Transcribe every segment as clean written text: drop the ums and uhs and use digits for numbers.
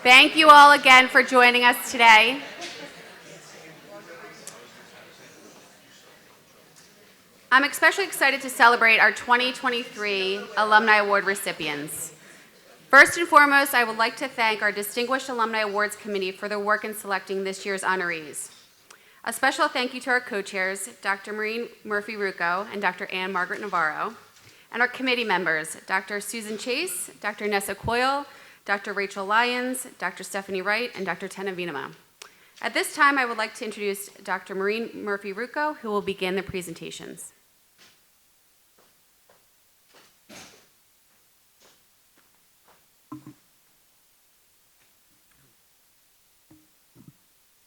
Thank you all again for joining us today. I'm especially excited to celebrate our 2023 Alumni Award recipients. First and foremost, I would like to thank our Distinguished Alumni Awards Committee for their work in selecting this year's honorees. A special thank you to our co-chairs, Dr. Maureen Murphy-Rucco and Dr. Ann Margaret Navarro, and our committee members, Dr. Susan Chase, Dr. Nessa Coyle, Dr. Rachel Lyons, Dr. Stephanie Wright, and Dr. Tena Venema. At this time, I would like to introduce Dr. Maureen Murphy-Rucco, who will begin the presentations.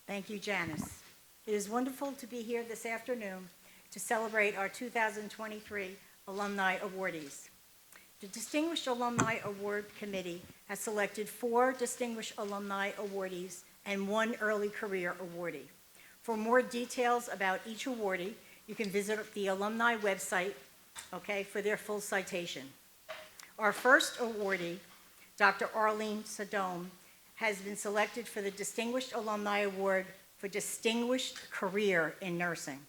Thank you, Janice. It is wonderful to be here this afternoon to celebrate our 2023 Alumni Awardees. The Distinguished Alumni Award Committee has selected 4 Distinguished Alumni Awardees and 1 Early Career Awardee. For more details about each awardee, you can visit the alumni website, for their full citation. Our first awardee, Dr. Arlene Smaldone, has been selected for the Distinguished Alumni Award for Distinguished Career in Nursing.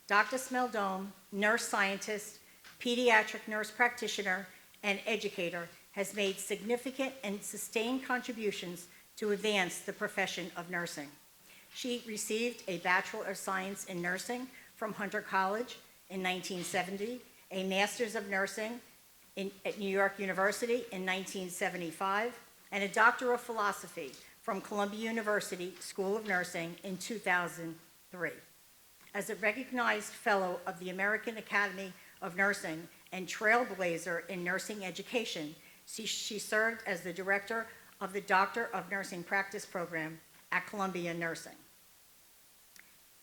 Dr. Smaldone, nurse scientist, pediatric nurse practitioner, and educator, has made significant and sustained contributions to advance the profession of nursing. She received a Bachelor of Science in Nursing from Hunter College in 1970, a Master's of Nursing at New York University in 1975, and a Doctor of Philosophy from Columbia University School of Nursing in 2003. As a recognized fellow of the American Academy of Nursing and trailblazer in nursing education, she served as the director of the Doctor of Nursing Practice program at Columbia Nursing.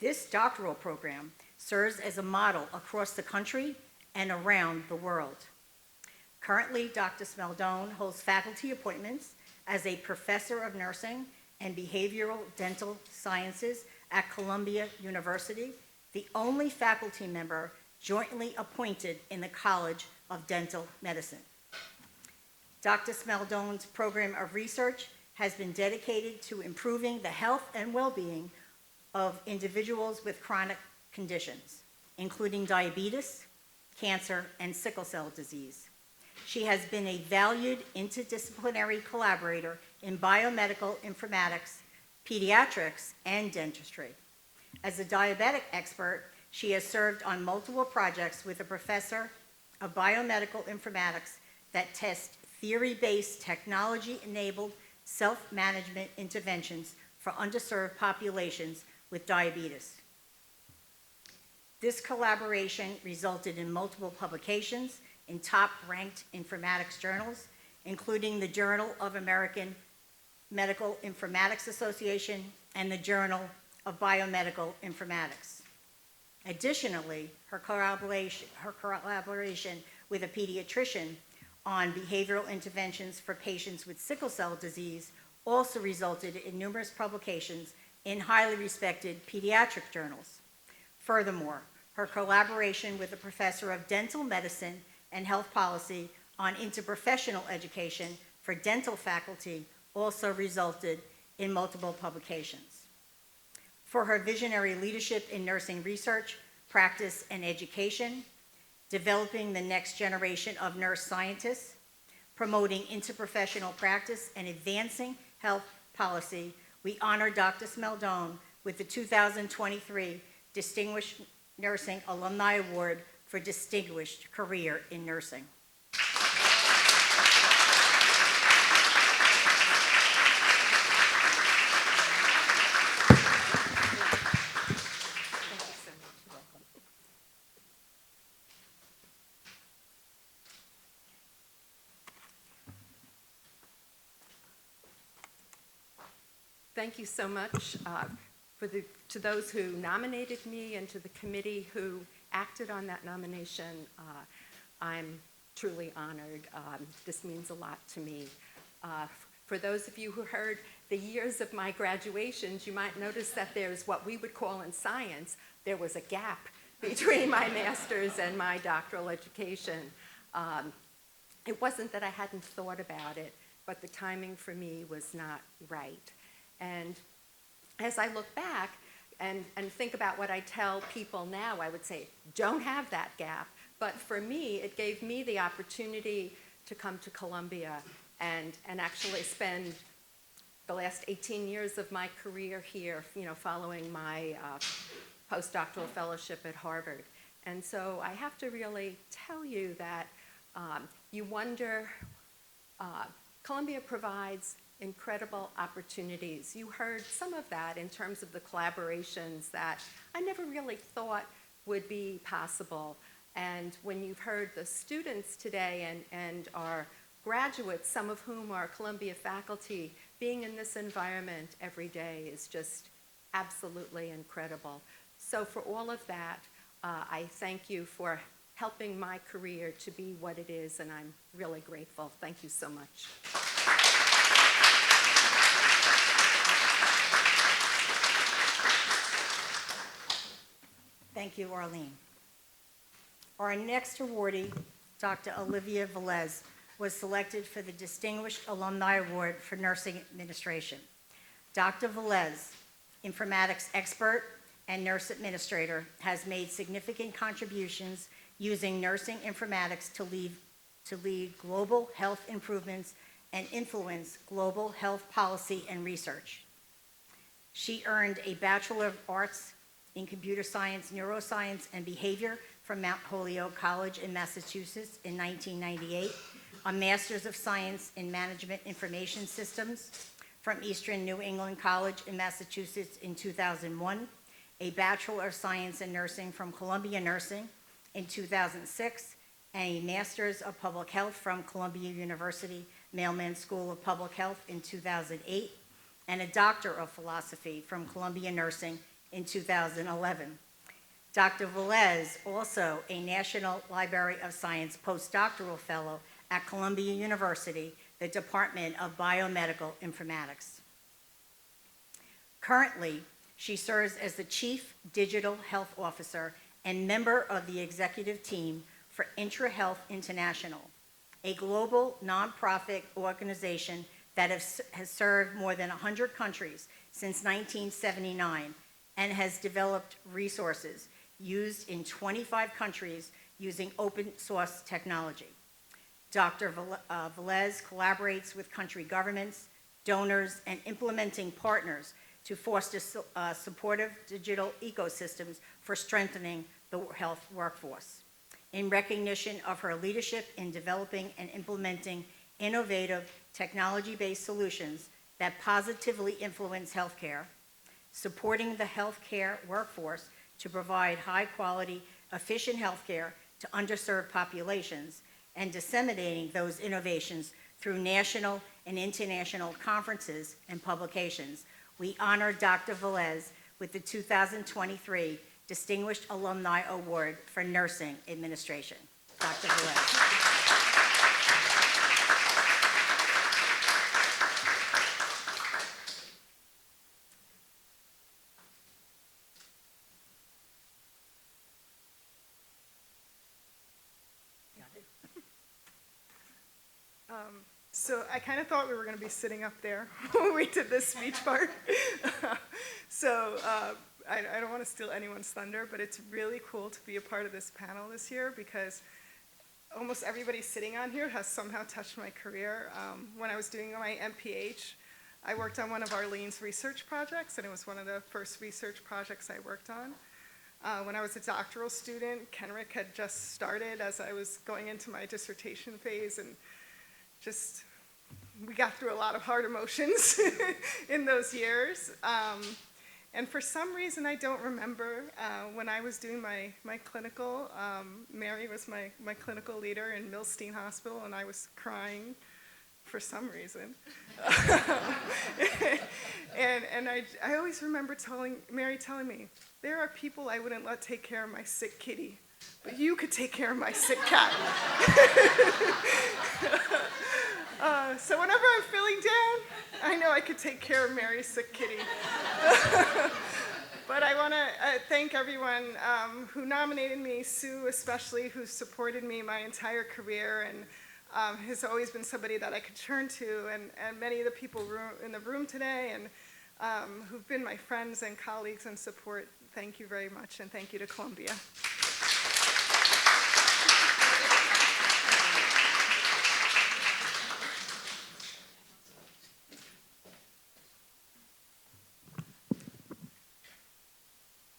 This doctoral program serves as a model across the country and around the world. Currently, Dr. Smaldone holds faculty appointments as a professor of nursing and behavioral dental sciences at Columbia University, the only faculty member jointly appointed in the College of Dental Medicine. Dr. Smaldone's program of research has been dedicated to improving the health and well-being of individuals with chronic conditions, including diabetes, cancer, and sickle cell disease. She has been a valued interdisciplinary collaborator in biomedical informatics, pediatrics, and dentistry. As a diabetic expert, she has served on multiple projects with a professor of biomedical informatics that test theory-based, technology-enabled self-management interventions for underserved populations with diabetes. This collaboration resulted in multiple publications in top-ranked informatics journals, including the Journal of American Medical Informatics Association and the Journal of Biomedical Informatics. Additionally, her collaboration with a pediatrician on behavioral interventions for patients with sickle cell disease also resulted in numerous publications in highly respected pediatric journals. Furthermore, her collaboration with a professor of dental medicine and health policy on interprofessional education for dental faculty also resulted in multiple publications. For her visionary leadership in nursing research, practice, and education, developing the next generation of nurse scientists, promoting interprofessional practice, and advancing health policy, we honor Dr. Smaldone with the 2023 Distinguished Nursing Alumni Award for Distinguished Career in Nursing. Thank you so much to those who nominated me and to the committee who acted on that nomination. I'm truly honored. This means a lot to me. For those of you who heard the years of my graduations, you might notice that there's what we would call in science, there was a gap between my master's and my doctoral education. It wasn't that I hadn't thought about it, but the timing for me was not right. And as I look back and think about what I tell people now, I would say, don't have that gap. But for me, it gave me the opportunity to come to Columbia and actually spend the last 18 years of my career here, following my postdoctoral fellowship at Harvard. And so I have to really tell you that you wonder, Columbia provides incredible opportunities. You heard some of that in terms of the collaborations that I never really thought would be possible. And when you've heard the students today and our graduates, some of whom are Columbia faculty, being in this environment every day is just absolutely incredible. So for all of that, I thank you for helping my career to be what it is, and I'm really grateful. Thank you so much. Thank you, Arlene. Our next awardee, Dr. Olivia Velez, was selected for the Distinguished Alumni Award for Nursing Administration. Dr. Velez, informatics expert and nurse administrator, has made significant contributions using nursing informatics to lead global health improvements and influence global health policy and research. She earned a Bachelor of Arts in Computer Science, Neuroscience, and Behavior from Mount Holyoke College in Massachusetts in 1998, a Master's of Science in Management Information Systems from Eastern New England College in Massachusetts in 2001, a Bachelor of Science in Nursing from Columbia Nursing in 2006, and a Master's of Public Health from Columbia University Mailman School of Public Health in 2008, and a Doctor of Philosophy from Columbia Nursing in 2011. Dr. Velez, also a National Library of Science postdoctoral fellow at Columbia University, the Department of Biomedical Informatics. Currently, she serves as the Chief Digital Health Officer and member of the executive team for IntraHealth International, a global nonprofit organization that has served more than 100 countries since 1979 and has developed resources used in 25 countries using open source technology. Dr. Velez collaborates with country governments, donors, and implementing partners to foster supportive digital ecosystems for strengthening the health workforce. In recognition of her leadership in developing and implementing innovative technology-based solutions that positively influence healthcare, supporting the healthcare workforce to provide high-quality, efficient healthcare to underserved populations, and disseminating those innovations through national and international conferences and publications, we honor Dr. Velez with the 2023 Distinguished Alumni Award for Nursing Administration. Dr. Velez. So I kind of thought we were going to be sitting up there when we did this speech part. So I don't want to steal anyone's thunder, but it's really cool to be a part of this panel this year because almost everybody sitting on here has somehow touched my career. When I was doing my MPH, I worked on one of Arlene's research projects, and it was one of the first research projects I worked on. When I was a doctoral student, Kenrick had just started as I was going into my dissertation phase, and just we got through a lot of hard emotions in those years. And for some reason, I don't remember when I was doing my clinical, Mary was my clinical leader in Milstein Hospital, and I was crying for some reason. and I always remember Mary telling me, there are people I wouldn't let take care of my sick kitty, but you could take care of my sick cat. So whenever I'm feeling down, I know I could take care of Mary's sick kitty. But I want to thank everyone who nominated me, Sue especially, who supported me my entire career, and has always been somebody that I could turn to, and many of the people in the room today and who've been my friends and colleagues and support, thank you very much, and thank you to Columbia.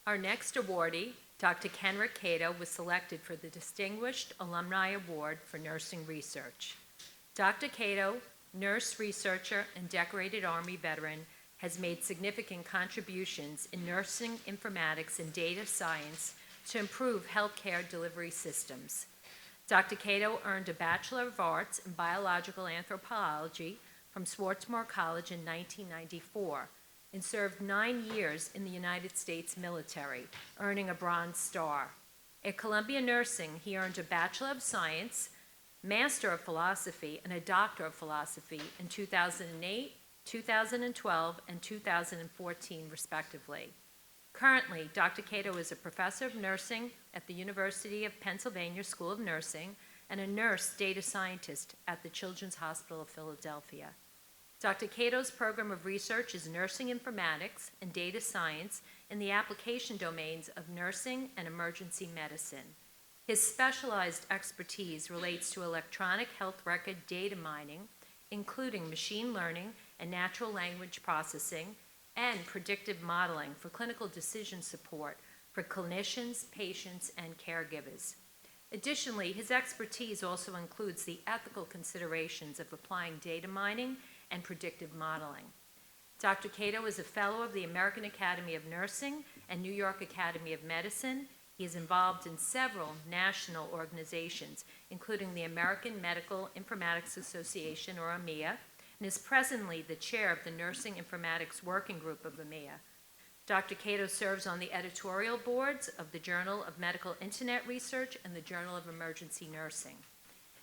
Our next awardee, Dr. Kenrick Cato, was selected for the Distinguished Alumni Award for Nursing Research. Dr. Cato, nurse researcher and decorated Army veteran, has made significant contributions in nursing informatics and data science to improve healthcare delivery systems. Dr. Cato earned a Bachelor of Arts in Biological Anthropology from Swarthmore College in 1994 and served 9 years in the United States military, earning a Bronze Star. At Columbia Nursing, he earned a Bachelor of Science, Master of Philosophy, and a Doctor of Philosophy in 2008, 2012, and 2014, respectively. Currently, Dr. Cato is a professor of nursing at the University of Pennsylvania School of Nursing and a nurse data scientist at the Children's Hospital of Philadelphia. Dr. Cato's program of research is nursing informatics and data science in the application domains of nursing and emergency medicine. His specialized expertise relates to electronic health record data mining, including machine learning and natural language processing, and predictive modeling for clinical decision support for clinicians, patients, and caregivers. Additionally, his expertise also includes the ethical considerations of applying data mining and predictive modeling. Dr. Cato is a fellow of the American Academy of Nursing and New York Academy of Medicine. He is involved in several national organizations, including the American Medical Informatics Association, or AMIA, and is presently the chair of the Nursing Informatics Working Group of AMIA. Dr. Cato serves on the editorial boards of the Journal of Medical Internet Research and the Journal of Emergency Nursing.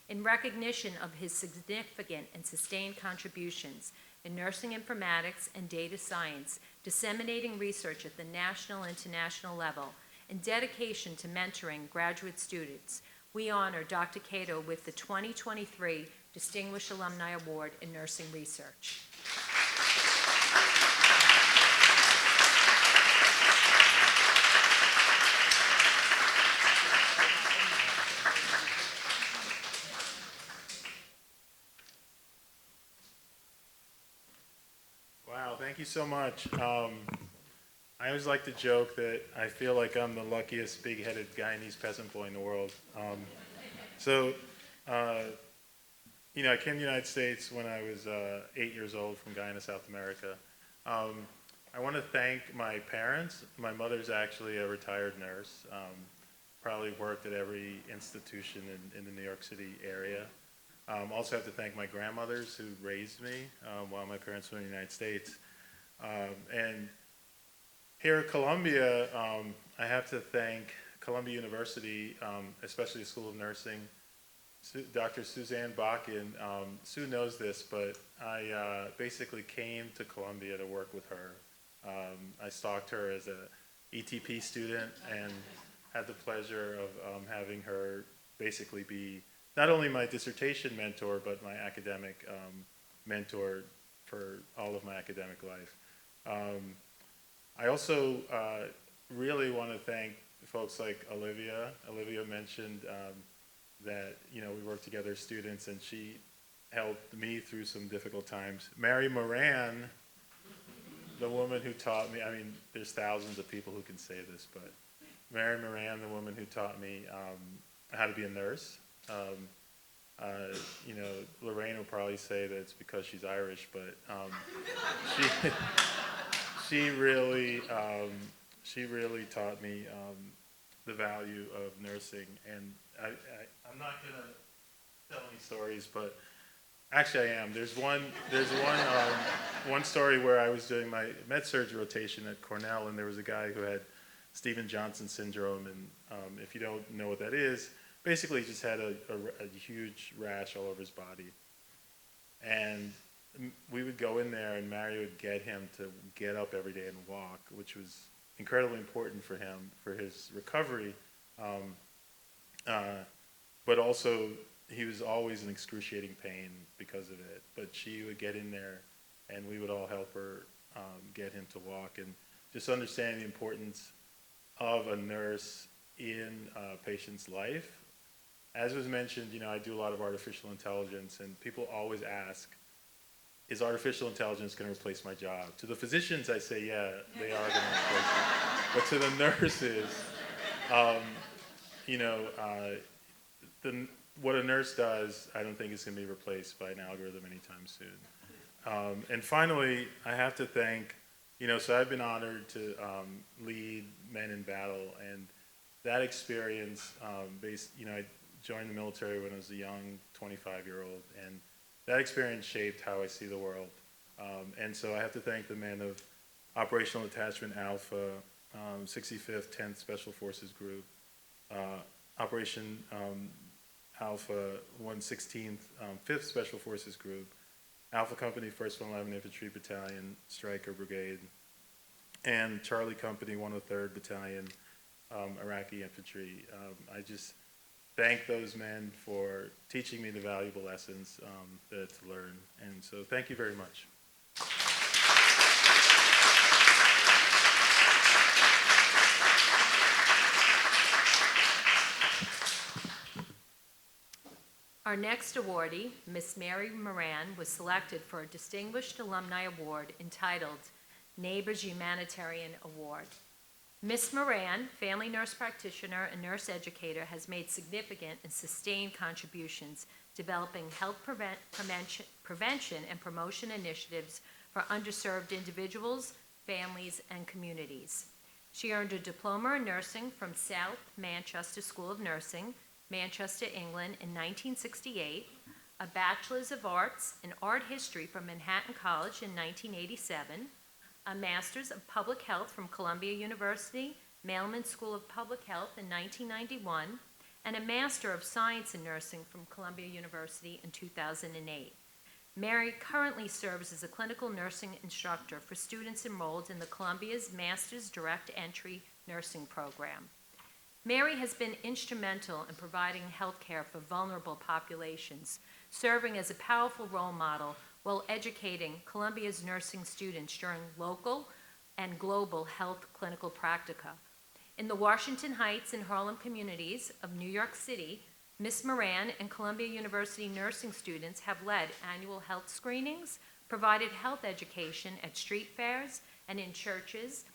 In recognition of his significant and sustained contributions in nursing informatics and data science, disseminating research at the national and international level, and dedication to mentoring graduate students, we honor Dr. Cato with the 2023 Distinguished Alumni Award in Nursing Research. Wow, thank you so much. I always like to joke that I feel like I'm the luckiest big-headed Guyanese peasant boy in the world. You know, I came to the United States when I was 8 years old from Guyana, South America. I want to thank my parents. My mother's actually a retired nurse, probably worked at every institution in the New York City area. Also have to thank my grandmothers who raised me while my parents were in the United States. And here at Columbia, I have to thank Columbia University, especially the School of Nursing, Dr. Suzanne Bakken. Sue knows this, but I basically came to Columbia to work with her. I stalked her as a ETP student and had the pleasure of having her basically be not only my dissertation mentor, but my academic mentor for all of my academic life. I also really want to thank folks like Olivia. Olivia mentioned that, you know, we worked together as students, and she helped me through some difficult times. Mary Moran, the woman who taught me, I mean, there's thousands of people who can say this, but Mary Moran, the woman who taught me how to be a nurse. You know, Lorraine will probably say that it's because she's Irish, but she really taught me the value of nursing. And I'm not gonna tell any stories, but actually I am. There's one story where I was doing my med-surg rotation at Cornell, and there was a guy who had Stevens-Johnson syndrome, and if you don't know what that is, basically he just had a huge rash all over his body. And we would go in there, and Mary would get him to get up every day and walk, which was incredibly important for him, for his recovery. But also he was always in excruciating pain because of it, but she would get in there and we would all help her get him to walk. And just understanding the importance of a nurse in a patient's life. As was mentioned, I do a lot of artificial intelligence, and people always ask, is artificial intelligence going to replace my job? To the physicians, I say, yeah, they are going to replace it. But to the nurses, what a nurse does, I don't think is going to be replaced by an algorithm anytime soon. And finally, I have to thank, so I've been honored to lead Men in Battle, and that experience, I joined the military when I was a young 25-year-old, and that experience shaped how I see the world. And so I have to thank the men of Operational Attachment Alpha, 65th, 10th Special Forces Group, Operation Alpha 116th, 5th Special Forces Group, Alpha Company 1st 111 Infantry Battalion, Stryker Brigade, and Charlie Company 103rd Battalion, Iraqi Infantry. I just thank those men for teaching me the valuable lessons to learn. And so thank you very much. Our next awardee, Miss Mary Moran, was selected for a Distinguished Alumni Award entitled Neighbors Humanitarian Award. Miss Moran, family nurse practitioner and nurse educator, has made significant and sustained contributions developing health prevention and promotion initiatives for underserved individuals, families, and communities. She earned a diploma in nursing from South Manchester School of Nursing, Manchester, England in 1968, a Bachelor's of Arts in Art History from Manhattan College in 1987, a Master's of Public Health from Columbia University, Mailman School of Public Health in 1991, and a Master of Science in Nursing from Columbia University in 2008. Mary currently serves as a clinical nursing instructor for students enrolled in the Columbia's Master's Direct Entry Nursing Program. Mary has been instrumental in providing health care for vulnerable populations, serving as a powerful role model while educating Columbia's nursing students during local and global health clinical practica. In the Washington Heights and Harlem communities of New York City, Ms. Moran and Columbia University nursing students have led annual health screenings, provided health education at street fairs and in churches,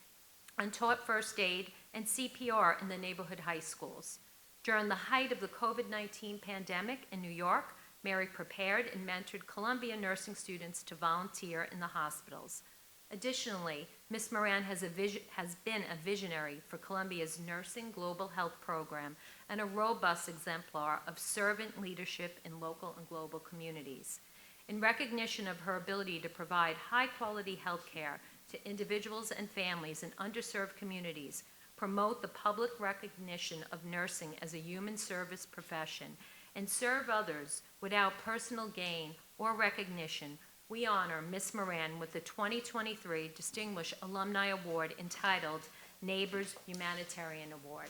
and taught first aid and CPR in the neighborhood high schools. During the height of the COVID-19 pandemic in New York, Mary prepared and mentored Columbia nursing students to volunteer in the hospitals. Additionally, Ms. Moran has been a visionary for Columbia's Nursing Global Health Program and a robust exemplar of servant leadership in local and global communities. In recognition of her ability to provide high-quality health care to individuals and families in underserved communities, promote the public recognition of nursing as a human service profession, and serve others without personal gain or recognition, we honor Ms. Moran with the 2023 Distinguished Alumni Award entitled Neighbors Humanitarian Award.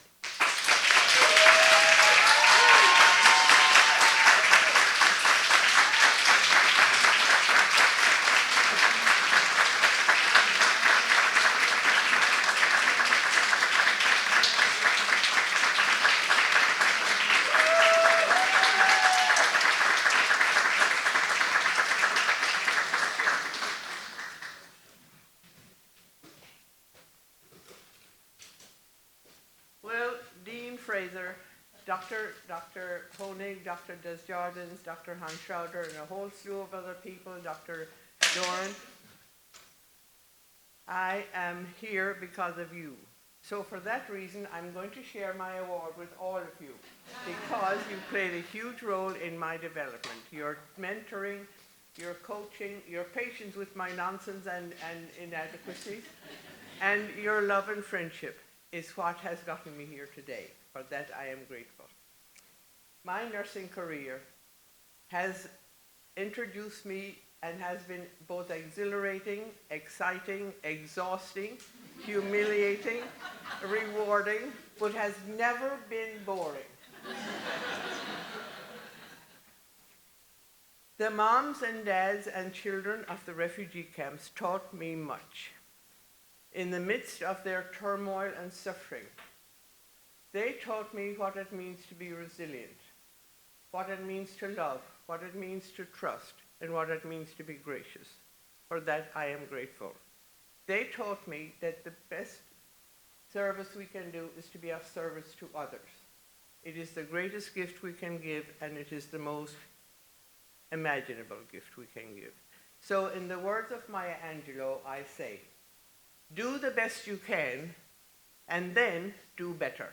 Dr. Koenig, Dr. Desjardins, Dr. Hanschauder, and a whole slew of other people, Dr. Doran. I am here because of you. So for that reason, I'm going to share my award with all of you because you played a huge role in my development. Your mentoring, your coaching, your patience with my nonsense and inadequacies, and your love and friendship is what has gotten me here today. For that, I am grateful. My nursing career has introduced me and has been both exhilarating, exciting, exhausting, humiliating, rewarding, but has never been boring. The moms and dads and children of the refugee camps taught me much. In the midst of their turmoil and suffering, they taught me what it means to be resilient, what it means to love, what it means to trust, and what it means to be gracious. For that I am grateful. They taught me that the best service we can do is to be of service to others. It is the greatest gift we can give, and it is the most imaginable gift we can give. So in the words of Maya Angelou, I say, do the best you can, and then do better.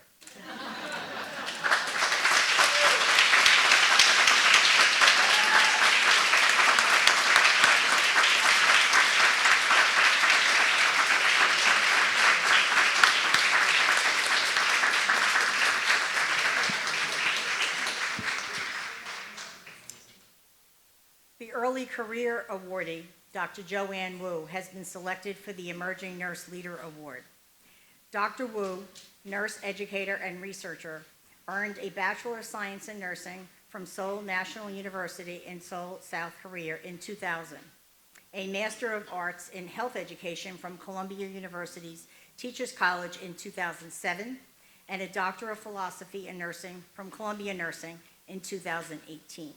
The Early Career Awardee, Dr. Joanne Wu, has been selected for the Emerging Nurse Leader Award. Dr. Wu, nurse educator and researcher, earned a Bachelor of Science in Nursing from Seoul National University in Seoul, South Korea in 2000, a Master of Arts in Health Education from Columbia University's Teachers College in 2007, and a Doctor of Philosophy in Nursing from Columbia Nursing in 2018.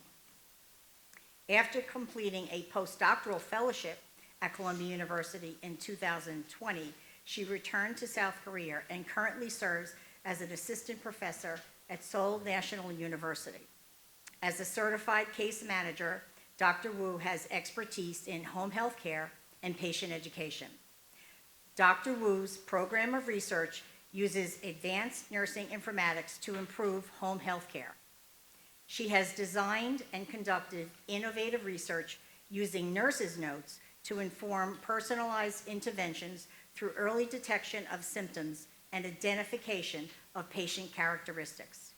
After completing a postdoctoral fellowship at Columbia University in 2020, she returned to South Korea and currently serves as an assistant professor at Seoul National University. As a certified case manager, Dr. Wu has expertise in home health care and patient education. Dr. Wu's program of research uses advanced nursing informatics to improve home health care. She has designed and conducted innovative research using nurses' notes to inform personalized interventions through early detection of symptoms and identification of patient characteristics.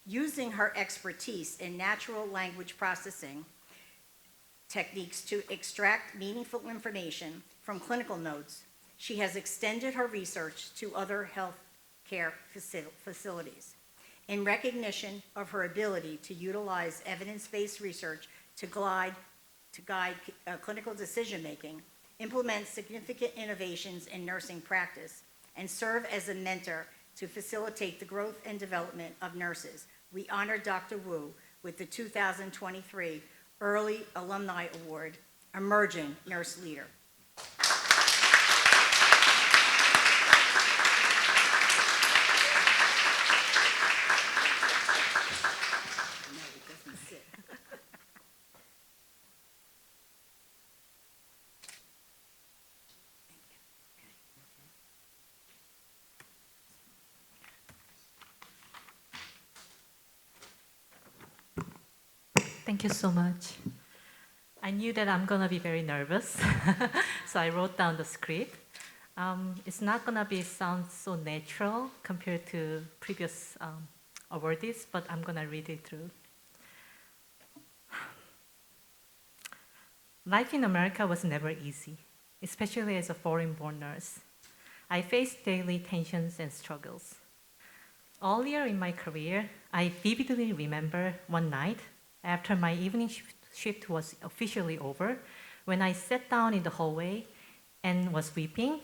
Using her expertise in natural language processing techniques to extract meaningful information from clinical notes, she has extended her research to other health care facilities. In recognition of her ability to utilize evidence-based research to guide clinical decision-making, implement significant innovations in nursing practice, and serve as a mentor to facilitate the growth and development of nurses, we honor Dr. Wu with the 2023 Early Alumni Award, Emerging Nurse Leader. Thank you so much. I knew that I'm gonna be very nervous, so I wrote down the script. It's not gonna sound so natural compared to previous awardees, but I'm gonna read it through. Life in America was never easy, especially as a foreign-born nurse. I faced daily tensions and struggles. Earlier in my career, I vividly remember one night after my evening shift was officially over, when I sat down in the hallway and was weeping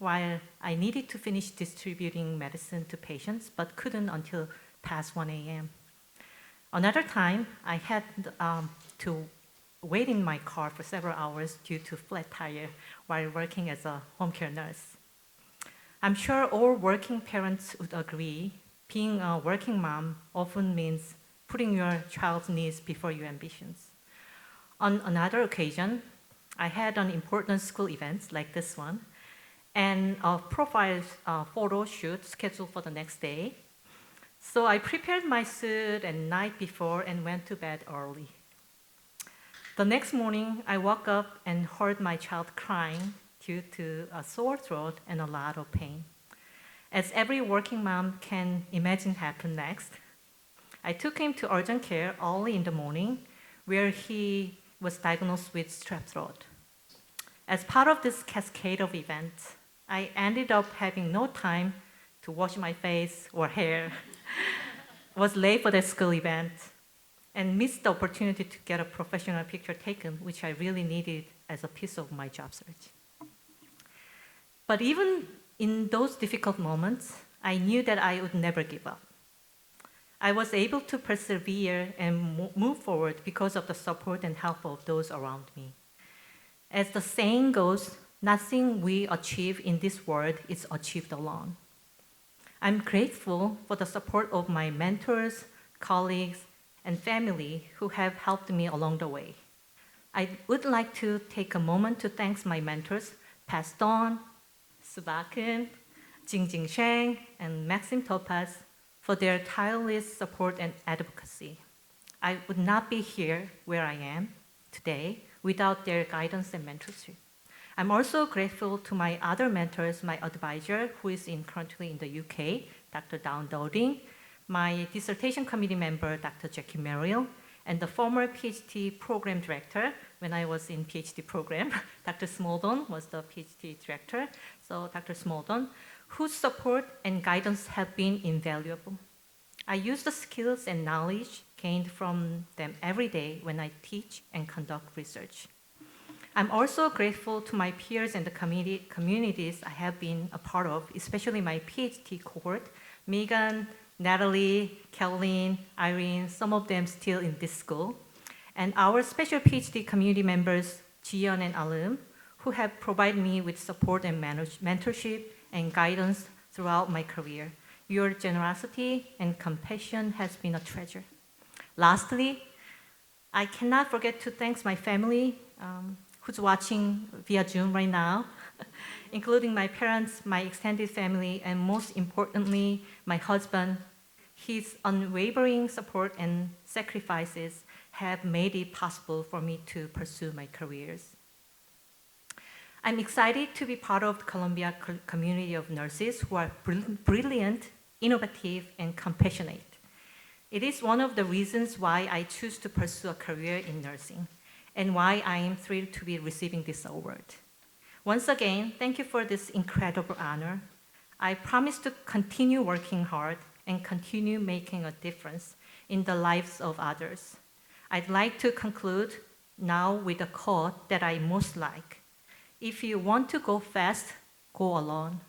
while I needed to finish distributing medicine to patients but couldn't until past 1 a.m. Another time, I had to wait in my car for several hours due to flat tire while working as a home care nurse. I'm sure all working parents would agree, being a working mom often means putting your child's needs before your ambitions. On another occasion, I had an important school event like this one, and a profile photo shoot scheduled for the next day. So I prepared my suit the night before and went to bed early. The next morning, I woke up and heard my child crying due to a sore throat and a lot of pain. As every working mom can imagine happened next, I took him to urgent care early in the morning, where he was diagnosed with strep throat. As part of this cascade of events, I ended up having no time to wash my face or hair, was late for the school event, and missed the opportunity to get a professional picture taken, which I really needed as a piece of my job search. But even in those difficult moments, I knew that I would never give up. I was able to persevere and move forward because of the support and help of those around me. As the saying goes, nothing we achieve in this world is achieved alone. I'm grateful for the support of my mentors, colleagues, and family who have helped me along the way. I would like to take a moment to thank my mentors, Paston, Subakin, Jingjing Sheng, and Maxim Topaz for their tireless support and advocacy. I would not be here where I am today without their guidance and mentorship. I'm also grateful to my other mentors, my advisor, who is currently in the UK, Dr. Dawn Dowding, my dissertation committee member, Dr. Jackie Merrill, and the former PhD program director, when I was in PhD program, Dr. Smaldone was the PhD director, so Dr. Smaldone, whose support and guidance have been invaluable. I use the skills and knowledge gained from them every day when I teach and conduct research. I'm also grateful to my peers and the communities I have been a part of, especially my PhD cohort, Megan, Natalie, Caroline, Irene, some of them still in this school, and our special PhD community members, Jiyeon and Alum, who have provided me with support and mentorship and guidance throughout my career. Your generosity and compassion has been a treasure. Lastly, I cannot forget to thank my family, who's watching via Zoom right now, including my parents, my extended family, and most importantly, my husband. His unwavering support and sacrifices have made it possible for me to pursue my careers. I'm excited to be part of the Columbia community of nurses who are brilliant, innovative, and compassionate. It is one of the reasons why I choose to pursue a career in nursing, and why I am thrilled to be receiving this award. Once again, thank you for this incredible honor. I promise to continue working hard and continue making a difference in the lives of others. I'd like to conclude now with a quote that I most like. If you want to go fast, go alone.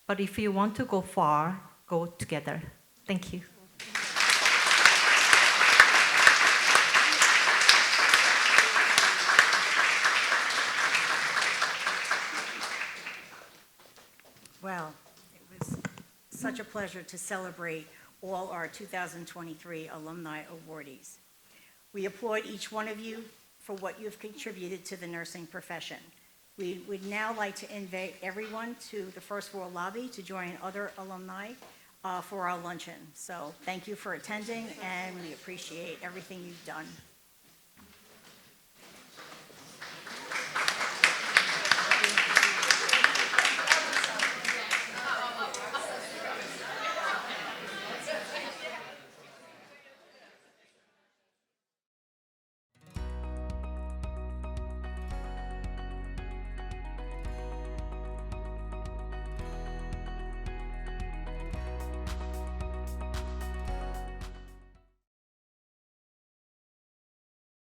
But if you want to go far, go together. Thank you. Well, it was such a pleasure to celebrate all our 2023 alumni awardees. We applaud each one of you for what you've contributed to the nursing profession. We would now like to invite everyone to the first floor lobby to join other alumni for our luncheon. So thank you for attending, and we appreciate everything you've done.